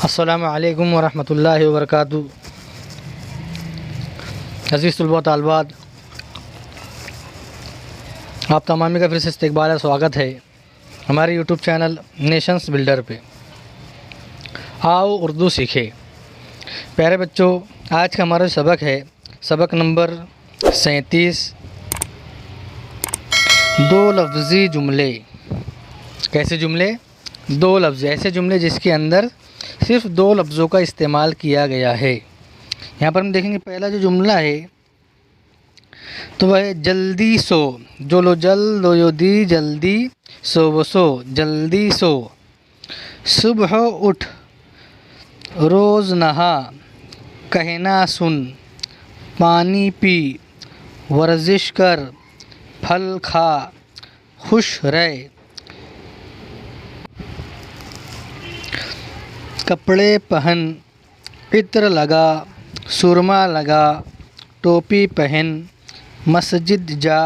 السلام علیکم ورحمۃ اللہ وبرکاتہ۔ عزیز طلباء و طالبات، آپ تمامی کا پھر سے استقبال ہے، سواگت ہے ہمارے یوٹیوب چینل نیشنز بلڈر پہ۔ آؤ اردو سیکھے۔ پیارے بچوں، آج کا ہمارا سبق ہے سبق نمبر 37، دو لفظی جملے۔ کیسے جملے؟ دو لفظ، ایسے جملے جس کے اندر صرف دو لفظوں کا استعمال کیا گیا ہے۔ یہاں پر ہم دیکھیں گے پہلا جو جملہ ہے تو وہ ہے جلدی سو، جو لو جلد یو دی جلدی سو وہ سو، جلدی سو۔ صبح اٹھ، روز نہا، کہنا سن، پانی پی، ورزش کر، پھل کھا، خوش رہ۔ کپڑے پہن، عطر لگا، سرما لگا، ٹوپی پہن، مسجد جا،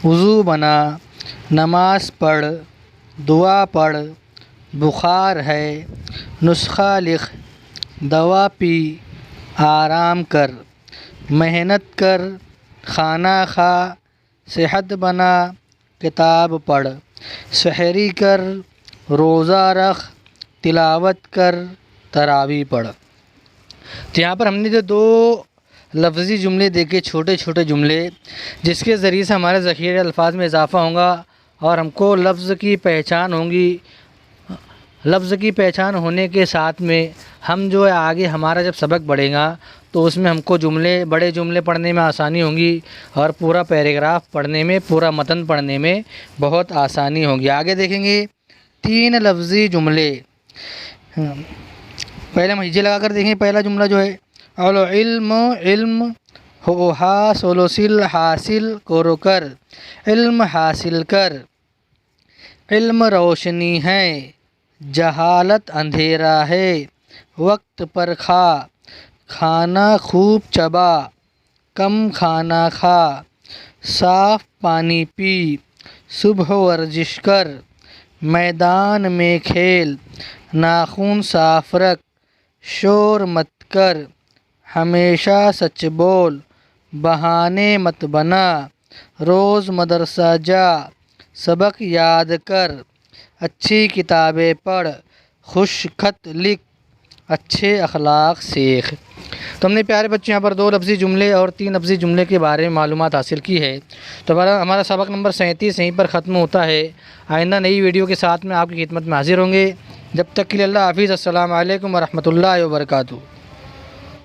وضو بنا، نماز پڑھ، دعا پڑھ، بخار ہے، نسخہ لکھ، دوا پی، آرام کر، محنت کر، کھانا کھا، صحت بنا، کتاب پڑھ، سحری کر، روزہ رکھ، تلاوت کر، تراویح پڑھ۔ تو یہاں پر ہم نے جو دو لفظی جملے دیکھے، چھوٹے چھوٹے جملے، جس کے ذریعے سے ہمارے ذخیرے الفاظ میں اضافہ ہوگا اور ہم کو لفظ کی پہچان ہوگی۔ لفظ کی پہچان ہونے کے ساتھ میں ہم جو ہے آگے ہمارا جب سبق بڑھے گا تو اس میں ہم کو بڑے جملے پڑھنے میں آسانی ہوگی اور پورا پیراگراف پڑھنے میں، پورا متن پڑھنے میں بہت آسانی ہوگی۔ آگے دیکھیں گے تین لفظی جملے۔ پہلے ہم ہجے لگا کر دیکھیں۔ پہلا جملہ جو ہے العلم علم ہو حاصل حاصل کرو کر، علم حاصل کر۔ علم روشنی ہے، جہالت اندھیرا ہے، وقت پر کھا، کھانا خوب چبا، کم کھانا کھا، صاف پانی پی، صبح ورزش کر، میدان میں کھیل، ناخن صاف رکھ، شور مت کر، ہمیشہ سچ بول، بہانے مت بنا، روز مدرسہ جا، سبق یاد کر، اچھی کتابیں پڑھ، خوش خط لکھ، اچھے اخلاق سیکھ۔ تو ہم نے پیارے بچوں یہاں پر دو لفظی جملے اور تین لفظی جملے کے بارے میں معلومات حاصل کی ہے۔ تو ہمارا سبق نمبر 37 یہیں پر ختم ہوتا ہے۔ آئندہ نئی ویڈیو کے ساتھ میں آپ کی خدمت میں حاضر ہوں گے۔ جب تک کے لیے اللہ حافظ۔ السلام علیکم ورحمۃ اللہ وبرکاتہ۔